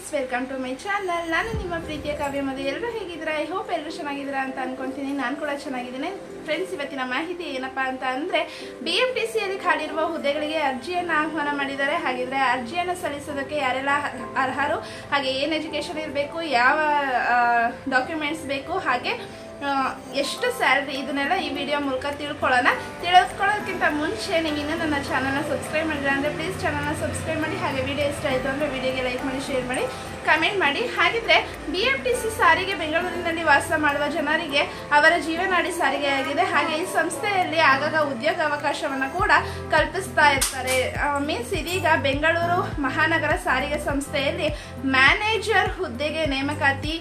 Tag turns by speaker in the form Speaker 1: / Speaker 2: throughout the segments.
Speaker 1: Friends, welcome to my channel. ನಾನು ನಿಮ್ಮ ಪ್ರೀತಿಯ ಕಾವ್ಯ ಮಧು. ಎಲ್ಲರೂ ಹೇಗಿದ್ದೀರಾ? ಐ ಹೋಪ್ ಎಲ್ಲರೂ ಚೆನ್ನಾಗಿದ್ದೀರಾ ಅಂತ ಅನ್ಕೊಂತೀನಿ. ನಾನು ಕೂಡ ಚೆನ್ನಾಗಿದ್ದೀನಿ ಫ್ರೆಂಡ್ಸ್. ಇವತ್ತಿನ ಮಾಹಿತಿ ಏನಪ್ಪಾ ಅಂತ ಅಂದರೆ, BMTCಯಲ್ಲಿ ಖಾಲಿರುವ ಹುದ್ದೆಗಳಿಗೆ ಅರ್ಜಿಯನ್ನು ಆಹ್ವಾನ ಮಾಡಿದ್ದಾರೆ. ಹಾಗಿದ್ರೆ ಅರ್ಜಿಯನ್ನು ಸಲ್ಲಿಸೋದಕ್ಕೆ ಯಾರೆಲ್ಲ ಅರ್ಹರು, ಹಾಗೆ ಏನು ಎಜುಕೇಷನ್ ಇರಬೇಕು, ಯಾವ ಡಾಕ್ಯುಮೆಂಟ್ಸ್ ಬೇಕು, ಹಾಗೆ ಎಷ್ಟು ಸ್ಯಾಲ್ರಿ, ಇದನ್ನೆಲ್ಲ ಈ ವಿಡಿಯೋ ಮೂಲಕ ತಿಳಿಸ್ಕೊಳ್ಳೋದಕ್ಕಿಂತ ಮುಂಚೆ ನೀವು ಇನ್ನೂ ನನ್ನ ಚಾನಲ್ನ ಸಬ್ಸ್ಕ್ರೈಬ್ ಮಾಡಿದ್ರೆ ಅಂದರೆ ಪ್ಲೀಸ್ ಚಾನಲ್ನ ಸಬ್ಸ್ಕ್ರೈಬ್ ಮಾಡಿ. ಹಾಗೆ ವಿಡಿಯೋ ಇಷ್ಟ ಆಯಿತು ಅಂದರೆ ವಿಡಿಯೋಗೆ ಲೈಕ್ ಮಾಡಿ, ಶೇರ್ ಮಾಡಿ, ಕಮೆಂಟ್ ಮಾಡಿ. ಹಾಗಿದ್ರೆ BMTC ಸಾರಿಗೆ ಬೆಂಗಳೂರಿನಲ್ಲಿ ವಾಸ ಮಾಡುವ ಜನರಿಗೆ ಅವರ ಜೀವನಾಡಿ ಸಾರಿಗೆಯಾಗಿದೆ. ಹಾಗೆ ಈ ಸಂಸ್ಥೆಯಲ್ಲಿ ಆಗಾಗ ಉದ್ಯೋಗ ಅವಕಾಶವನ್ನು ಕೂಡ ಕಲ್ಪಿಸ್ತಾ ಇರ್ತಾರೆ. ಮೀನ್ಸ್ ಇದೀಗ ಬೆಂಗಳೂರು ಮಹಾನಗರ ಸಾರಿಗೆ ಸಂಸ್ಥೆಯಲ್ಲಿ ಮ್ಯಾನೇಜರ್ ಹುದ್ದೆಗೆ ನೇಮಕಾತಿ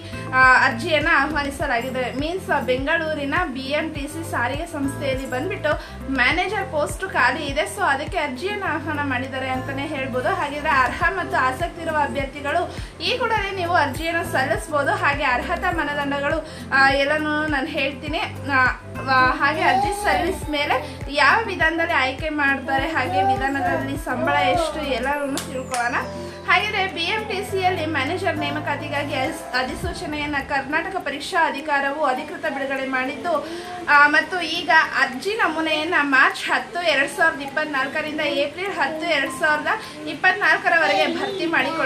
Speaker 1: ಅರ್ಜಿಯನ್ನು ಆಹ್ವಾನಿಸಲಾಗಿದೆ. ಮೀನ್ಸ್ ಬೆಂಗಳೂರಿನ BMTC ಸಾರಿಗೆ ಸಂಸ್ಥೆಯಲ್ಲಿ ಬಂದ್ಬಿಟ್ಟು ಮ್ಯಾನೇಜರ್ ಪೋಸ್ಟ್ ಖಾಲಿ ಇದೆ. ಸೊ ಅದಕ್ಕೆ ಅರ್ಜಿಯನ್ನು ಆಹ್ವಾನ ಮಾಡಿದ್ದಾರೆ ಅಂತಾನೆ ಹೇಳ್ಬೋದು. ಹಾಗಿದ್ರೆ ಅರ್ಹ ಮತ್ತು ಆಸಕ್ತಿ ಇರುವ ಅಭ್ಯರ್ಥಿಗಳು ಈ ಕೂಡಲೇ ನೀವು ಅರ್ಜಿಯನ್ನು ಸಲ್ಲಿಸಬಹುದು. ಹಾಗೆ ಅರ್ಹತಾ ಮಾನದಂಡಗಳು ಎಲ್ಲನೂ ನಾನು ಹೇಳ್ತೀನಿ. ಹಾಗೆ ಅರ್ಜಿ ಸಲ್ಲಿಸಿದ ಮೇಲೆ ಯಾವ ವಿಧಾನದಲ್ಲಿ ಆಯ್ಕೆ ಮಾಡ್ತಾರೆ, ಹಾಗೆ ವಿಧಾನದಲ್ಲಿ ಸಂಬಳ ಎಷ್ಟು, ಎಲ್ಲರೂ ತಿಳ್ಕೊಳ್ಳೋಣ. ಹಾಗೆಯೇ BMTCಯಲ್ಲಿ ಮ್ಯಾನೇಜರ್ ನೇಮಕಾತಿಗಾಗಿ ಅಧಿಸೂಚನೆಯನ್ನು ಕರ್ನಾಟಕ ಪರೀಕ್ಷಾ ಅಧಿಕಾರವು ಅಧಿಕೃತ ಬಿಡುಗಡೆ ಮಾಡಿದ್ದು, ಮತ್ತು ಈಗ ಅರ್ಜಿ ನಮೂನೆಯನ್ನು ಮಾರ್ಚ್ 10, 2024ರಿಂದ ಏಪ್ರಿಲ್ 10, 2024ರವರೆಗೆ ಭರ್ತಿ ಮಾಡಿಕೊಡಿ.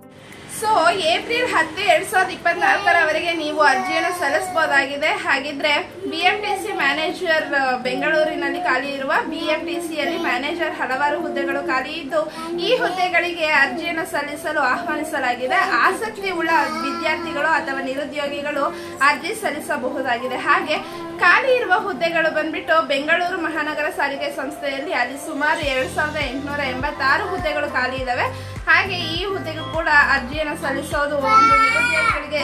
Speaker 1: ಸೊ ಏಪ್ರಿಲ್ 10, 2024ರವರೆಗೆ ನೀವು ಅರ್ಜಿಯನ್ನು ಸಲ್ಲಿಸಬಹುದಾಗಿದೆ. ಹಾಗಿದ್ರೆ BMTC ಮ್ಯಾನೇಜರ್ ಬೆಂಗಳೂರಿನಲ್ಲಿ ಖಾಲಿ ಇರುವ BMTCಯಲ್ಲಿ ಮ್ಯಾನೇಜರ್ ಹಲವಾರು ಹುದ್ದೆಗಳು ಖಾಲಿ ಇದ್ದು, ಈ ಹುದ್ದೆಗಳಿಗೆ ಅರ್ಜಿಯನ್ನು ಸಲ್ಲಿಸಲು ಆಹ್ವಾನಿಸಲಾಗಿದೆ. ಆಸಕ್ತಿ ಉಳ್ಳ ವಿದ್ಯಾರ್ಥಿಗಳು ಅಥವಾ ನಿರುದ್ಯೋಗಿಗಳು ಅರ್ಜಿ ಸಲ್ಲಿಸಬಹುದಾಗಿದೆ. ಹಾಗೆ ಖಾಲಿ ಇರುವ ಹುದ್ದೆಗಳು ಬಂದ್ಬಿಟ್ಟು ಬೆಂಗಳೂರು ಮಹಾನಗರ ಸಾರಿಗೆ ಸಂಸ್ಥೆಯಲ್ಲಿ ಅಲ್ಲಿ ಸುಮಾರು 2886 ಹುದ್ದೆಗಳು ಖಾಲಿ ಇದಾವೆ. ಹಾಗೆ ಈ ಹುದ್ದೆಗೂ ಕೂಡ ಅರ್ಜಿಯನ್ನು ಸಲ್ಲಿಸೋದು ಒಂದು ನಿರುದ್ಯೋಗಿಗಳಿಗೆ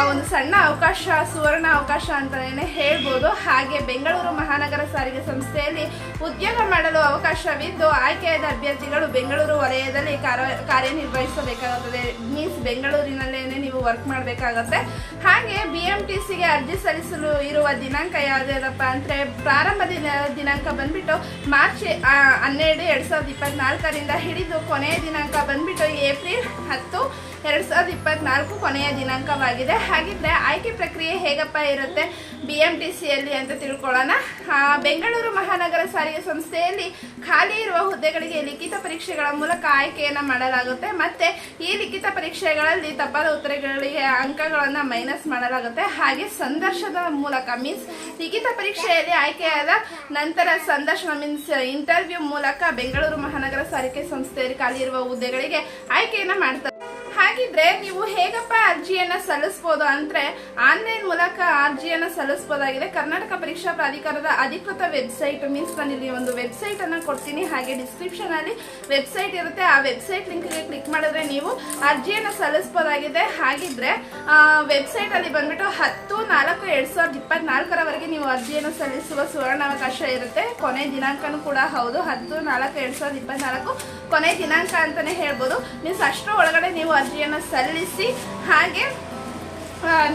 Speaker 1: ಒಂದು ಸಣ್ಣ ಅವಕಾಶ, ಸುವರ್ಣ ಅವಕಾಶ ಅಂತಾನೆ ಹೇಳ್ಬೋದು. ಹಾಗೆ ಬೆಂಗಳೂರು ಮಹಾನಗರ ಸಾರಿಗೆ ಸಂಸ್ಥೆಯಲ್ಲಿ ಉದ್ಯೋಗ ಮಾಡಲು ಅವಕಾಶವಿದ್ದು, ಆಯ್ಕೆಯಾದ ಅಭ್ಯರ್ಥಿಗಳು ಬೆಂಗಳೂರು ವಲಯದಲ್ಲಿ ಕಾರ್ಯನಿರ್ವಹಿಸಬೇಕಾಗುತ್ತದೆ. ಮೀನ್ಸ್ ಬೆಂಗಳೂರಿನಲ್ಲೇ ನೀವು ವರ್ಕ್ ಮಾಡಬೇಕಾಗತ್ತೆ. ಹಾಗೆ BMTCಗೆ ಅರ್ಜಿ ಸಲ್ಲಿಸಲು ಇರುವ ದಿನಾಂಕ ಯಾವುದಪ್ಪ ಅಂದರೆ, ಪ್ರಾರಂಭ ದಿನಾಂಕ ಬಂದ್ಬಿಟ್ಟು ಮಾರ್ಚ್ 12, 2024ರಿಂದ ಹಿಡಿದು ಕೊನೆಯ ದಿನಾಂಕ ಬಂದ್ಬಿಟ್ಟು ಏಪ್ರಿಲ್ 10, 2024 ಕೊನೆಯ ದಿನಾಂಕವಾಗಿದೆ. ಹಾಗಿದ್ರೆ ಆಯ್ಕೆ ಪ್ರಕ್ರಿಯೆ ಹೇಗಪ್ಪ ಇರುತ್ತೆ BMTCಯಲ್ಲಿ ಅಂತ ತಿಳ್ಕೊಳ್ಳೋಣ. ಬೆಂಗಳೂರು ಮಹಾನಗರ ಸಾರಿಗೆ ಸಂಸ್ಥೆಯಲ್ಲಿ ಖಾಲಿ ಇರುವ ಹುದ್ದೆಗಳಿಗೆ ಲಿಖಿತ ಪರೀಕ್ಷೆಗಳ ಮೂಲಕ ಆಯ್ಕೆಯನ್ನು ಮಾಡಲಾಗುತ್ತೆ. ಮತ್ತೆ ಈ ಲಿಖಿತ ಪರೀಕ್ಷೆಗಳಲ್ಲಿ ತಪ್ಪಾದ ಉತ್ತರಗಳಿಗೆ ಅಂಕಗಳನ್ನು ಮೈನಸ್ ಮಾಡಲಾಗುತ್ತೆ. ಹಾಗೆ ಸಂದರ್ಶನದ ಮೂಲಕ, ಮೀನ್ಸ್ ಲಿಖಿತ ಪರೀಕ್ಷೆಯಲ್ಲಿ ಆಯ್ಕೆಯಾದ ನಂತರ ಸಂದರ್ಶನ, ಮೀನ್ಸ್ ಇಂಟರ್ವ್ಯೂ ಮೂಲಕ ಬೆಂಗಳೂರು ಮಹಾನಗರ ಸಾರಿಗೆ ಸಂಸ್ಥೆಯಲ್ಲಿ ಖಾಲಿ ಇರುವ ಹುದ್ದೆಗಳಿಗೆ ಆಯ್ಕೆಯನ್ನು ಮಾಡ್ತಾರೆ. ಹಾಗಿದ್ರೆ ನೀವು ಹೇಗಪ್ಪ ಅರ್ಜಿಯನ್ನ ಸಲ್ಲಿಸಬಹುದು ಅಂದ್ರೆ, ಆನ್ಲೈನ್ ಮೂಲಕ ಅರ್ಜಿಯನ್ನ ಸಲ್ಲಿಸಬಹುದಾಗಿದೆ. ಕರ್ನಾಟಕ ಪರೀಕ್ಷಾ ಪ್ರಾಧಿಕಾರದ ಅಧಿಕೃತ ವೆಬ್ಸೈಟ್, ಮೀನ್ಸ್ ನಾನು ಇಲ್ಲಿ ಒಂದು ವೆಬ್ಸೈಟ್ ಅನ್ನ ಕೊಡ್ತೀನಿ, ಹಾಗೆ ಡಿಸ್ಕ್ರಿಪ್ಷನ್ ಅಲ್ಲಿ ವೆಬ್ಸೈಟ್ ಇರುತ್ತೆ. ಆ ವೆಬ್ಸೈಟ್ ಲಿಂಕ್ ಗೆ ಕ್ಲಿಕ್ ಮಾಡಿದ್ರೆ ನೀವು ಅರ್ಜಿಯನ್ನ ಸಲ್ಲಿಸಬಹುದಾಗಿದೆ. ಹಾಗಿದ್ರೆ ವೆಬ್ಸೈಟ್ ಅಲ್ಲಿ ಬಂದ್ಬಿಟ್ಟು 10/4/2024ರವರೆಗೆ ನೀವು ಅರ್ಜಿಯನ್ನು ಸಲ್ಲಿಸುವ ಸುವರ್ಣಾವಕಾಶ ಇರುತ್ತೆ. ಕೊನೆ ದಿನಾಂಕನೂ ಕೂಡ ಹೌದು, 10/4/2024 ಕೊನೆ ದಿನಾಂಕ ಅಂತಾನೆ ಹೇಳ್ಬೋದು. ಮೀನ್ಸ್ ಅಷ್ಟರ ಒಳಗಡೆ ನೀವು ಅರ್ಜಿಯನ್ನು ಸಲ್ಲಿಸಿ. ಹಾಗೆ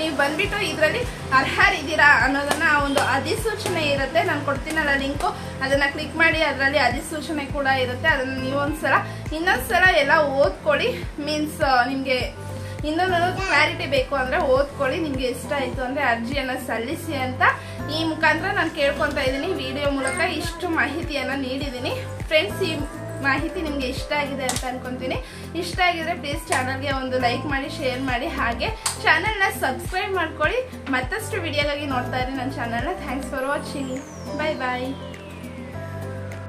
Speaker 1: ನೀವು ಬಂದ್ಬಿಟ್ಟು ಇದರಲ್ಲಿ ಅರ್ಹರಿದ್ದೀರಾ ಅನ್ನೋದನ್ನ ಒಂದು ಅಧಿಸೂಚನೆ ಇರುತ್ತೆ, ನಾನು ಕೊಡ್ತೀನಲ್ಲ ಲಿಂಕು, ಅದನ್ನ ಕ್ಲಿಕ್ ಮಾಡಿ. ಅದರಲ್ಲಿ ಅಧಿಸೂಚನೆ ಕೂಡ ಇರುತ್ತೆ, ಅದನ್ನು ನೀವು ಇನ್ನೊಂದ್ಸಲ ಎಲ್ಲ ಓದ್ಕೊಳ್ಳಿ. ಮೀನ್ಸ್ ನಿಮಗೆ ಇನ್ನೊಂದು ಕ್ಲಾರಿಟಿ ಬೇಕು ಅಂದರೆ ಓದ್ಕೊಳ್ಳಿ. ನಿಮಗೆ ಇಷ್ಟ ಆಯಿತು ಅಂದರೆ ಅರ್ಜಿಯನ್ನು ಸಲ್ಲಿಸಿ ಅಂತ ಈ ಮುಖಾಂತರ ನಾನು ಕೇಳ್ಕೊತಾ ಇದ್ದೀನಿ. ವಿಡಿಯೋ ಮೂಲಕ ಇಷ್ಟು ಮಾಹಿತಿಯನ್ನು ನೀಡಿದ್ದೀನಿ ಫ್ರೆಂಡ್ಸ್. ಈ ಮಾಹಿತಿ ನಿಮಗೆ ಇಷ್ಟ ಆಗಿದೆ ಅಂತ ಅನ್ಕೊಂತೀನಿ. ಇಷ್ಟ ಆಗಿದ್ರೆ ಪ್ಲೀಸ್ ಚಾನಲ್ಗೆ ಒಂದು ಲೈಕ್ ಮಾಡಿ, ಶೇರ್ ಮಾಡಿ, ಹಾಗೆ ಚಾನಲ್ನ ಸಬ್ಸ್ಕ್ರೈಬ್ ಮಾಡ್ಕೊಳ್ಳಿ. ಮತ್ತಷ್ಟು ವಿಡಿಯೋಗಾಗಿ ನೋಡ್ತಾ ಇರಿ ನನ್ನ ಚಾನಲ್ನ. Thanks for watching. Bye bye.